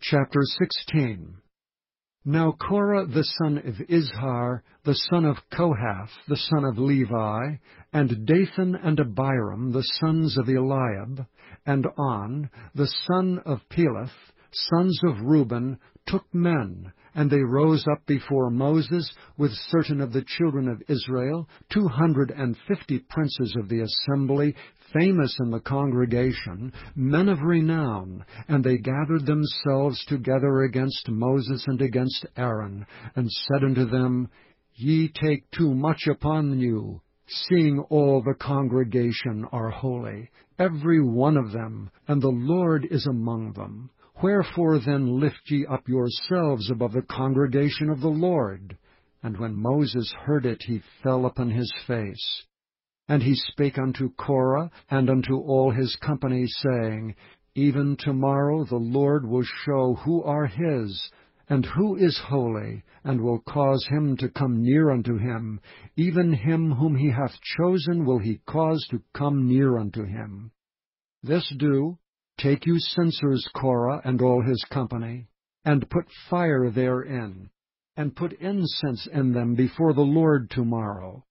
Chapter 16. Now Korah the son of Izhar, the son of Kohath, the son of Levi, and Dathan and Abiram, the sons of Eliab, and On, the son of Peleth, sons of Reuben, took men, and they rose up before Moses with certain of the children of Israel, 250 princes of the assembly, famous in the congregation, men of renown, and they gathered themselves together against Moses and against Aaron, and said unto them, Ye take too much upon you, seeing all the congregation are holy, every one of them, and the Lord is among them. Wherefore then lift ye up yourselves above the congregation of the Lord? And when Moses heard it, he fell upon his face. And he spake unto Korah and unto all his company, saying, Even tomorrow the Lord will show who are his, and who is holy, and will cause him to come near unto him. Even him whom he hath chosen will he cause to come near unto him. This do, take you censers, Korah and all his company, and put fire therein, and put incense in them before the Lord tomorrow.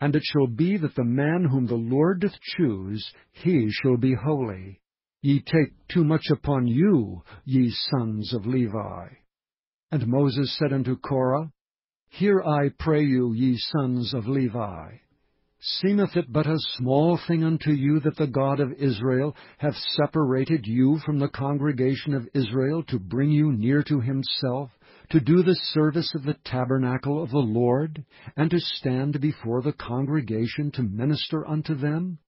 And it shall be that the man whom the Lord doth choose, he shall be holy. Ye take too much upon you, ye sons of Levi. And Moses said unto Korah, Hear, I pray you, ye sons of Levi. Seemeth it but a small thing unto you that the God of Israel hath separated you from the congregation of Israel to bring you near to himself, to do the service of the tabernacle of the Lord, and to stand before the congregation to minister unto them?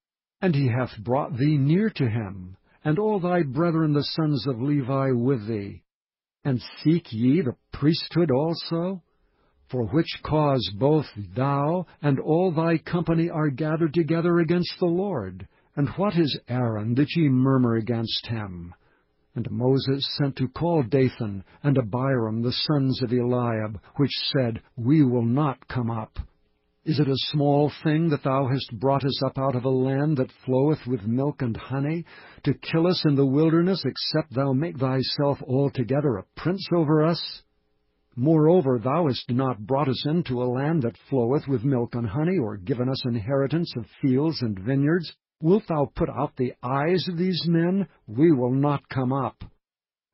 And he hath brought thee near to him, and all thy brethren the sons of Levi with thee. And seek ye the priesthood also? For which cause both thou and all thy company are gathered together against the Lord. And what is Aaron, that ye murmur against him? And Moses sent to call Dathan and Abiram, the sons of Eliab, which said, We will not come up. Is it a small thing that thou hast brought us up out of a land that floweth with milk and honey, to kill us in the wilderness, except thou make thyself altogether a prince over us? Moreover, thou hast not brought us into a land that floweth with milk and honey, or given us inheritance of fields and vineyards. Wilt thou put out the eyes of these men? We will not come up.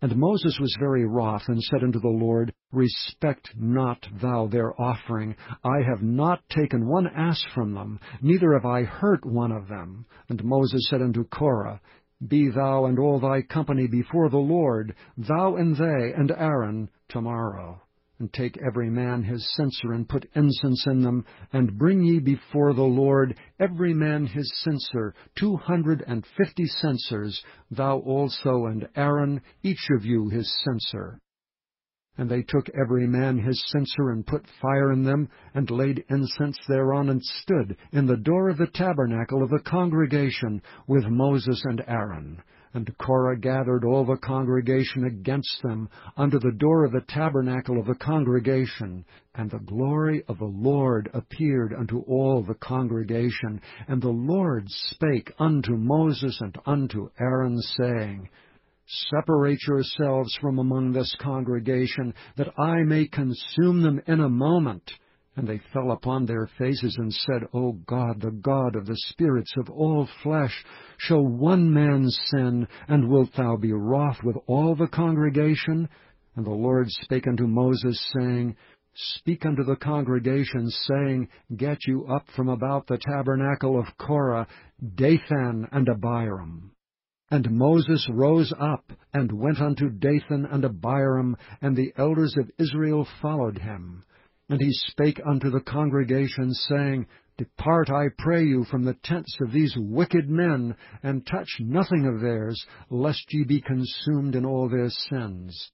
And Moses was very wroth, and said unto the Lord, Respect not thou their offering. I have not taken one ass from them, neither have I hurt one of them. And Moses said unto Korah, Be thou and all thy company before the Lord, thou and they and Aaron, tomorrow. And take every man his censer, and put incense in them, and bring ye before the Lord every man his censer, 250 censers, thou also and Aaron, each of you his censer. And they took every man his censer, and put fire in them, and laid incense thereon, and stood in the door of the tabernacle of the congregation with Moses and Aaron. And Korah gathered all the congregation against them unto the door of the tabernacle of the congregation. And the glory of the Lord appeared unto all the congregation. And the Lord spake unto Moses and unto Aaron, saying, Separate yourselves from among this congregation, that I may consume them in a moment. And they fell upon their faces and said, O God, the God of the spirits of all flesh, shall one man sin, and wilt thou be wroth with all the congregation? And the Lord spake unto Moses, saying, Speak unto the congregation, saying, Get you up from about the tabernacle of Korah, Dathan and Abiram. And Moses rose up, and went unto Dathan and Abiram, and the elders of Israel followed him. And he spake unto the congregation, saying, Depart, I pray you, from the tents of these wicked men, and touch nothing of theirs, lest ye be consumed in all their sins.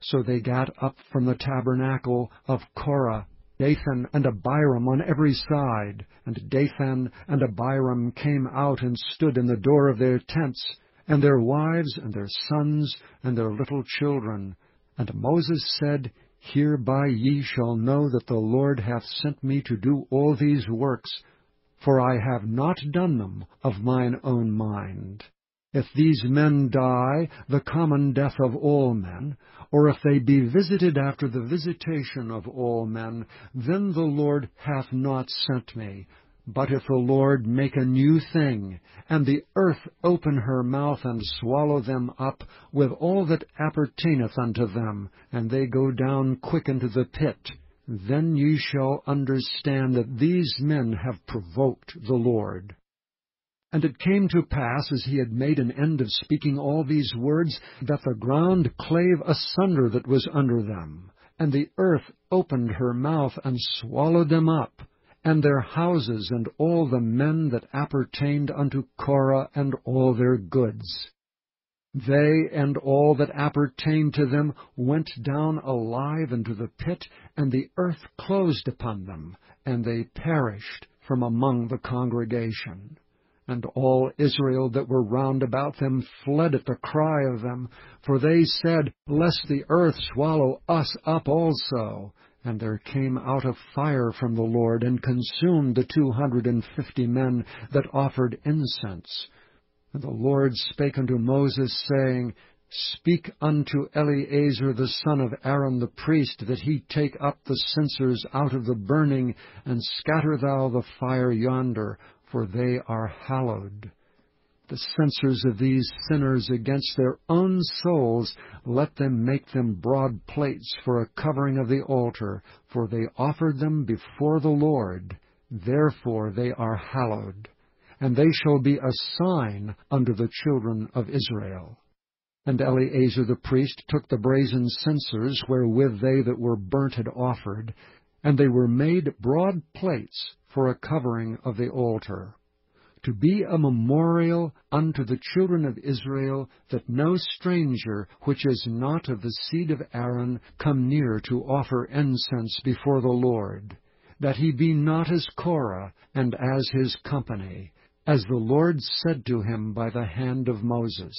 So they gat up from the tabernacle of Korah, Dathan and Abiram on every side. And Dathan and Abiram came out and stood in the door of their tents, and their wives and their sons and their little children. And Moses said, Hereby ye shall know that the Lord hath sent me to do all these works, for I have not done them of mine own mind. If these men die the common death of all men, or if they be visited after the visitation of all men, then the Lord hath not sent me. But if the Lord make a new thing, and the earth open her mouth and swallow them up, with all that appertaineth unto them, and they go down quick into the pit, then ye shall understand that these men have provoked the Lord. And it came to pass, as he had made an end of speaking all these words, that the ground clave asunder that was under them, and the earth opened her mouth and swallowed them up, and their houses, and all the men that appertained unto Korah, and all their goods. They and all that appertained to them went down alive into the pit, and the earth closed upon them, and they perished from among the congregation. And all Israel that were round about them fled at the cry of them, for they said, Lest the earth swallow us up also. And there came out a fire from the Lord, and consumed the 250 men that offered incense. And the Lord spake unto Moses, saying, Speak unto Eleazar the son of Aaron the priest, that he take up the censers out of the burning, and scatter thou the fire yonder, for they are hallowed. The censers of these sinners against their own souls, let them make them broad plates for a covering of the altar, for they offered them before the Lord. Therefore they are hallowed, and they shall be a sign unto the children of Israel. And Eleazar the priest took the brazen censers wherewith they that were burnt had offered, and they were made broad plates for a covering of the altar, to be a memorial unto the children of Israel, that no stranger which is not of the seed of Aaron come near to offer incense before the Lord, that he be not as Korah and as his company, as the Lord said to him by the hand of Moses.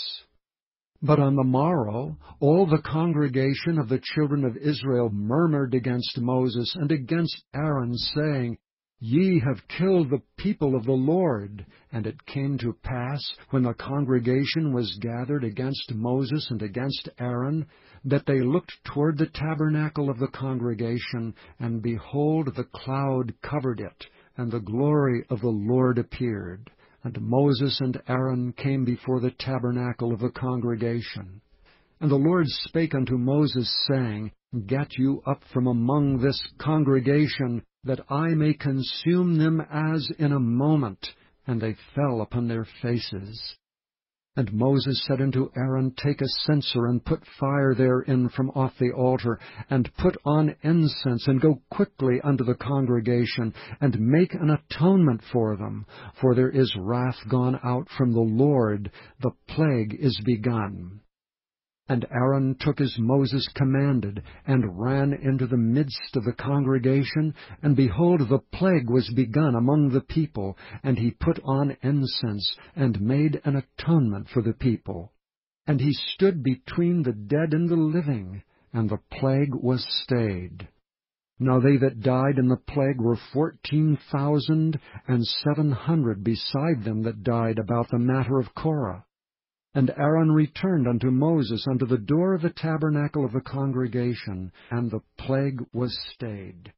But on the morrow all the congregation of the children of Israel murmured against Moses and against Aaron, saying, Ye have killed the people of the Lord. And it came to pass, when the congregation was gathered against Moses and against Aaron, that they looked toward the tabernacle of the congregation, and behold, the cloud covered it, and the glory of the Lord appeared. And Moses and Aaron came before the tabernacle of the congregation. And the Lord spake unto Moses, saying, Get you up from among this congregation, that I may consume them as in a moment. And they fell upon their faces. And Moses said unto Aaron, Take a censer, and put fire therein from off the altar, and put on incense, and go quickly unto the congregation, and make an atonement for them. For there is wrath gone out from the Lord, the plague is begun. And Aaron took as Moses commanded, and ran into the midst of the congregation, and behold, the plague was begun among the people, and he put on incense, and made an atonement for the people. And he stood between the dead and the living, and the plague was stayed. Now they that died in the plague were 14,700 beside them that died about the matter of Korah. And Aaron returned unto Moses unto the door of the tabernacle of the congregation, and the plague was stayed.